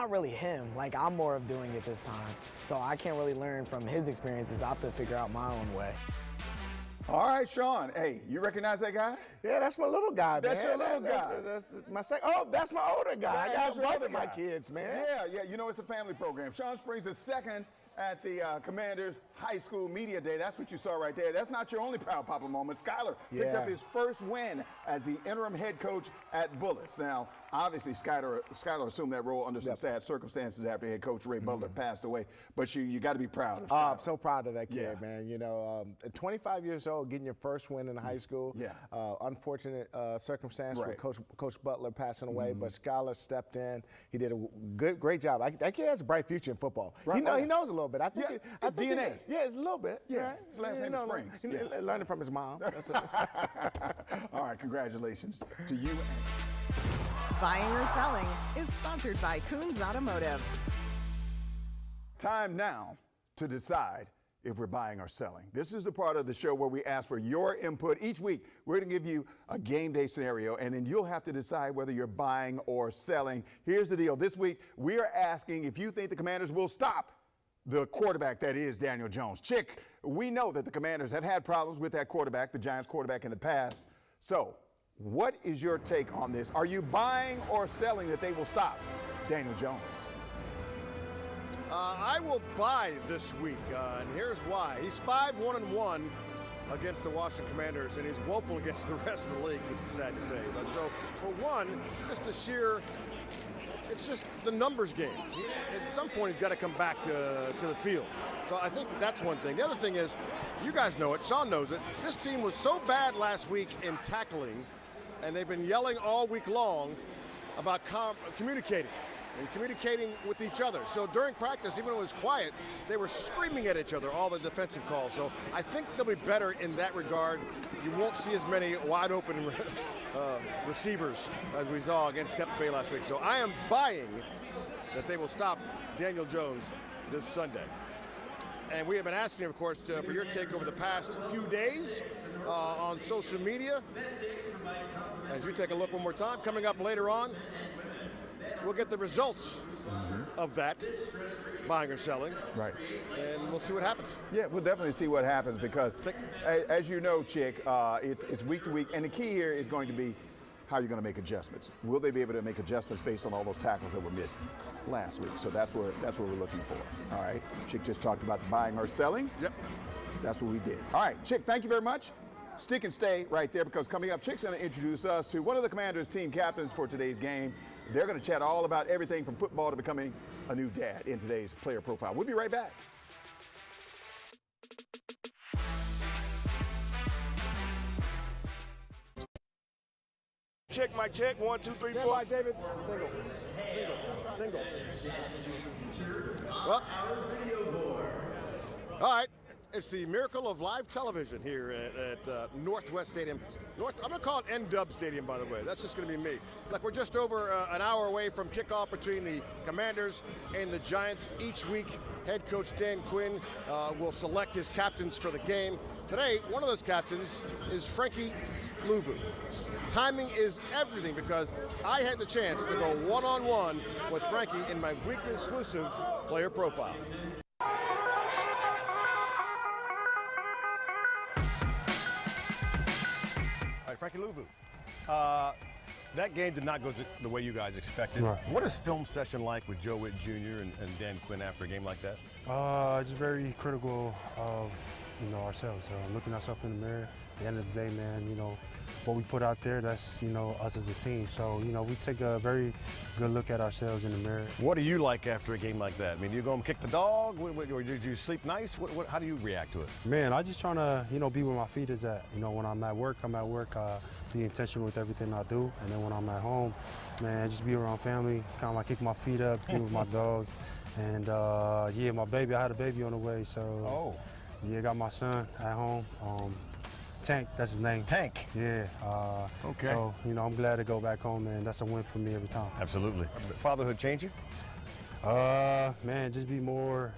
not really him. Like, I'm more of doing it this time. So I can't really learn from his experiences. I have to figure out my own way. All right, Sean. Hey, you recognize that guy? Yeah, that's my little guy, man. That's your little guy. That's my second. Oh, that's my older guy. I got both of my guy. kids, man. Yeah. You know, it's a family program. Sean Springs is second at the Commanders High School Media Day. That's what you saw right there. That's not your only Proud Papa moment. Skyler picked up his first win as the interim head coach at Bullets. Now, obviously, Skyler assumed that role under some sad circumstances after head coach Ray Butler passed away. But you got to be proud of Skyler. I'm so proud of that kid, man. You know, at 25 years old, getting your first win in high school. Unfortunate circumstance with Coach Butler passing away, but Skyler stepped in. He did a great job. That kid has a bright future in football. Right. He knows a little bit. I think DNA. It's a little bit. Yeah. Right? His last name is Springs. Learning from his mom. That's it. All right, congratulations to you. Buying or Selling is sponsored by Coons Automotive. Time now to decide if we're buying or selling. This is the part of the show where we ask for your input. Each week, we're going to give you a game day scenario, and then you'll have to decide whether you're buying or selling. Here's the deal. This week, we are asking if you think the Commanders will stop the quarterback that is Daniel Jones. Chick, we know that the Commanders have had problems with that quarterback, the Giants quarterback, in the past. So, what is your take on this? Are you buying or selling that they will stop Daniel Jones? I will buy this week, and here's why. He's 5-1-1 against the Washington Commanders, and he's woeful against the rest of the league, which is sad to say. But so, for one, just the sheer, it's just the numbers game. At some point, he's got to come back to the field. So I think that's one thing. The other thing is, you guys know it, Sean knows it, this team was so bad last week in tackling, and they've been yelling all week long about communicating with each other. So during practice, even when it was quiet, they were screaming at each other, all the defensive calls. So I think they'll be better in that regard. You won't see as many wide open receivers as we saw against Tampa Bay last week. So I am buying that they will stop Daniel Jones this Sunday. And we have been asking, of course, for your take over the past few days on social media. As you take a look one more time, coming up later on, we'll get the results of that, buying or selling. Right. And we'll see what happens. Yeah, we'll definitely see what happens because, as you know, Chick, it's week to week. And the key here is going to be how you're going to make adjustments. Will they be able to make adjustments based on all those tackles that were missed last week? So that's what we're looking for. All right. Chick just talked about the buying or selling. Yep. That's what we did. All right, Chick, thank you very much. Stick and stay right there because coming up, Chick's going to introduce us to one of the Commanders' team captains for today's game. They're going to chat all about everything from football to becoming a new dad in today's player profile. We'll be right back. Check, my check. 1, 2, 3, 4. Stand by, David. Single. Well, all right. It's the miracle of live television here at Northwest Stadium. I'm going to call it N-Dub Stadium, by the way. That's just going to be me. Look, we're just over an hour away from kickoff between the Commanders and the Giants. Each week, head coach Dan Quinn will select his captains for the game. Today, one of those captains is Frankie Louvu. Timing is everything because I had the chance to go one-on-one with Frankie in my weekly exclusive player profile. All right, Frankie Louvu. That game did not go the way you guys expected. Right. What is film session like with Joe Witt Jr. and Dan Quinn after a game like that? Just very critical of, ourselves. Looking ourselves in the mirror. At the end of the day, man, what we put out there, that's, us as a team. So, we take a very good look at ourselves in the mirror. What do you like after a game like that? I mean, do you go and kick the dog? Or do you sleep nice? How do you react to it? Man, I just trying to, be where my feet is at. When I'm at work, be intentional with everything I do. And then when I'm at home, man, just be around family, kind of like kick my feet up, be with my dogs. And, yeah, my baby, I had a baby on the way. So, yeah, I got my son at home. Tank, that's his name. Tank? Yeah. Okay. So, I'm glad to go back home, and that's a win for me every time. Absolutely. Fatherhood change you? Man, just be more,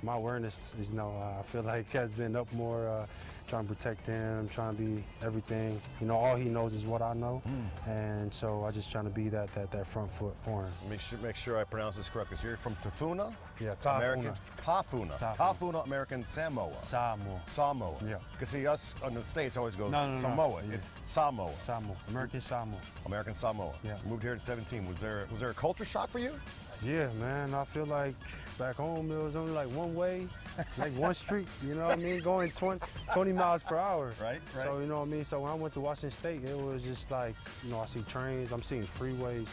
my awareness is, I feel like has been up more trying to protect him, trying to be everything. You know, all he knows is what I know, and so I just trying to be that front foot for him. Make sure I pronounce this correctly. So you're from Tafuna? Yeah, American Tafuna. Tafuna, American Samoa. Samoa. Yeah. Because see, us in the States always go No. Samoa. Yeah. It's Samoa. American Samoa. American Samoa. Yeah. Moved here at 17. Was there a culture shock for you? Yeah, man. I feel like back home it was only like one way, like one street. You know what I mean? Going 20 miles per hour. Right. So you know what I mean. So when I went to Washington State, it was just like, you know, I see trains, I'm seeing freeways.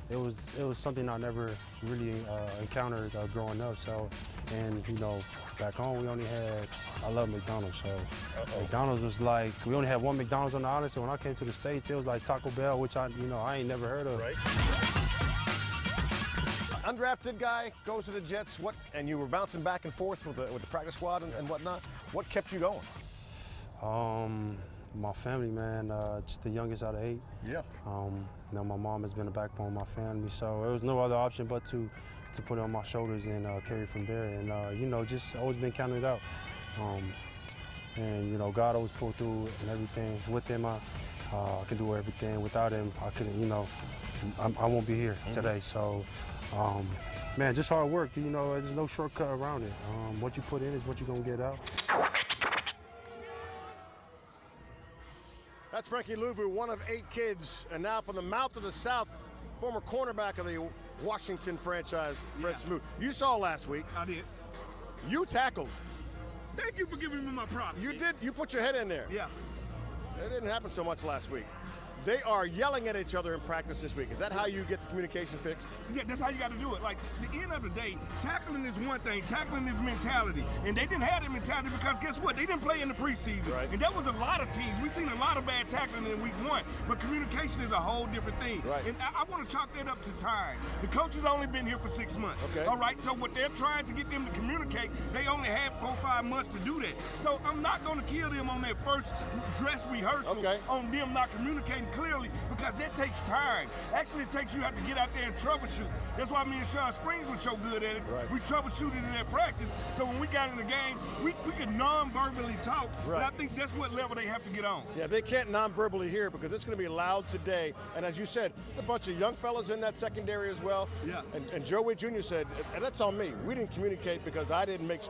It was something I never really encountered growing up. So, and you know, back home we only had, I love McDonald's. So McDonald's was like, we only had one McDonald's on the island. So when I came to the States, it was like Taco Bell, which I ain't never heard of. Right. Undrafted guy goes to the Jets. And you were bouncing back and forth with the practice squad and whatnot. What kept you going? My family, man. Just the youngest out of 8. Yeah. You know, my mom has been a backbone of my family, so there was no other option but to put it on my shoulders and carry from there. And you know, just always been counted out. And you know, God always pulled through and everything. With him, I could do everything. Without him, I couldn't. You know, I won't be here today. So. Man, just hard work. You know, there's no shortcut around it. What you put in is what you're gonna get out. That's Frankie Louvu, one of 8 kids, and now from the mouth of the South, former cornerback of the Washington franchise, Fred Smoot. You saw last week. I did. You tackled. Thank you for giving me my props. You did. You put your head in there. Yeah. It didn't happen so much last week. They are yelling at each other in practice this week. Is that how you get the communication fixed? Yeah, that's how you got to do it. Like, at the end of the day, tackling is one thing. Tackling is mentality. And they didn't have that mentality because guess what? They didn't play in the preseason. Right. And there was a lot of teams. We've seen a lot of bad tackling in week 1. But communication is a whole different thing. Right. And I want to chalk that up to time. The coach has only been here for 6 months. Okay. All right, so what they're trying to get them to communicate, they only had 4 or 5 months to do that. So I'm not going to kill them on that first dress rehearsal on them not communicating clearly because that takes time. Actually, it takes you have to get out there and troubleshoot. That's why me and Sean Springs were so good at it. Right. We troubleshooted in that practice. So when we got in the game, we could non-verbally talk. Right. And I think that's what level they have to get on. Yeah, they can't non-verbally hear because it's going to be loud today. And as you said, there's a bunch of young fellas in that secondary as well. Yeah. And Joe Witt Jr. said, and that's on me. We didn't communicate because I didn't make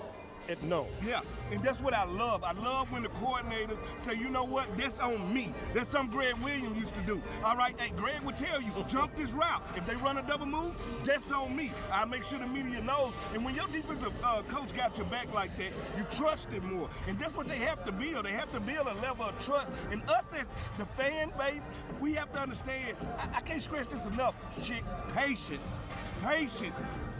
it known. Yeah, and that's what I love. I love when the coordinators say, you know what, that's on me. That's something Greg Williams used to do. All right, hey, Greg would tell you, jump this route. If they run a double move, that's on me. I make sure the media knows. And when your defensive coach got your back like that, you trust him more. And that's what they have to build. They have to build a level of trust. And us as the fan base, we have to understand, I can't stress this enough, Chick, patience. Patience.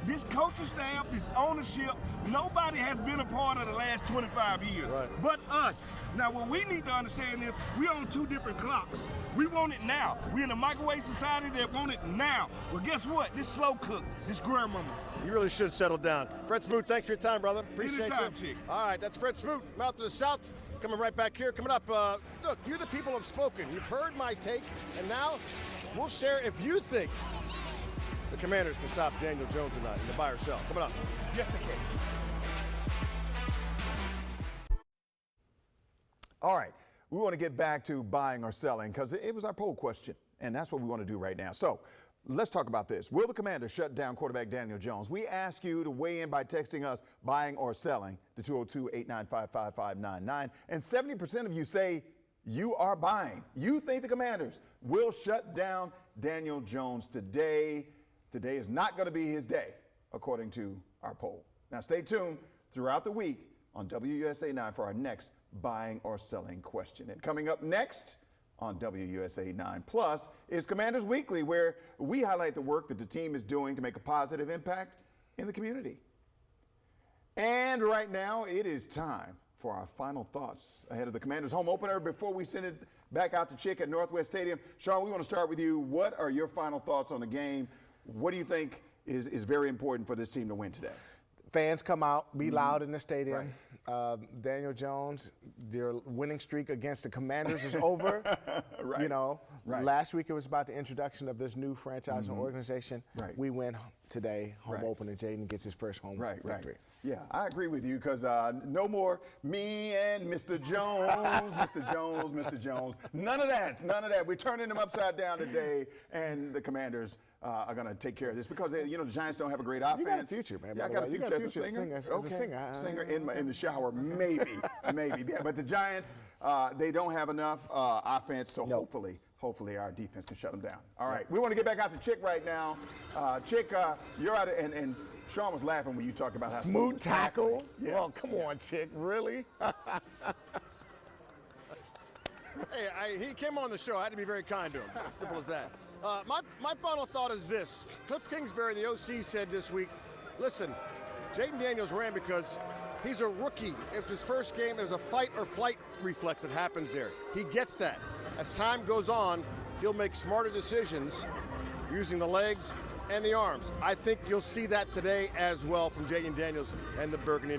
This coaching staff, this ownership, nobody has been a part of the last 25 years, but us. Now, what we need to understand is we're on 2 different clocks. We want it now. We're in a microwave society that want it now. Well, guess what? This slow cook, this grandmama. You really should settle down. Fred Smoot, thanks for your time, brother. Appreciate Anytime, you. Chick. All right, that's Fred Smoot, mouth of the South. Coming right back here. Coming up, look, you the people have spoken. You've heard my take, and now we'll share if you think the Commanders can stop Daniel Jones tonight in the buy or sell. Coming up. Yes, they can. All right, we want to get back to buying or selling because it was our poll question, and that's what we want to do right now. So let's talk about this. Will the Commanders shut down quarterback Daniel Jones? We ask you to weigh in by texting us buying or selling to 202-895-5599, and 70% of you say you are buying. You think the Commanders will shut down Daniel Jones today. Today is not going to be his day, according to our poll. Now, stay tuned throughout the week on WUSA 9 for our next buying or selling question. And coming up next on WUSA 9 Plus is Commanders Weekly, where we highlight the work that the team is doing to make a positive impact in the community. And right now, it is time for our final thoughts ahead of the Commanders home opener. Before we send it back out to Chick at Northwest Stadium, Sean, we want to start with you. What are your final thoughts on the game? What do you think is very important for this team to win today? Fans come out, be loud in the stadium. Right. Daniel Jones, your winning streak against the Commanders is over. Right. You know, Right. Last week it was about the introduction of this new franchise and organization. Right. We win today, home opener. Jaden gets his first home victory. Yeah, I agree with you because no more me and Mr. Jones, Mr. Jones, Mr. Jones. None of that. None of that. We're turning them upside down today, and the Commanders are going to take care of this because they, the Giants don't have a great offense. You got a future, man. Yeah, I got a future as a singer. Singer in the shower, maybe. Yeah, but the Giants, they don't have enough offense, so hopefully our defense can shut them down. All right, we want to get back out to Chick right now. Chick, you're out and Sean was laughing when you talked about how smooth tackle. Yeah. Oh, come on, Chick, really? Hey, he came on the show. I had to be very kind to him. As simple as that. My final thought is this. Cliff Kingsbury, the OC, said this week, listen, Jaden Daniels ran because he's a rookie. If his first game, there's a fight or flight reflex that happens there. He gets that. As time goes on, he'll make smarter decisions using the legs and the arms. I think you'll see that today as well from Jaden Daniels and the Burgundy.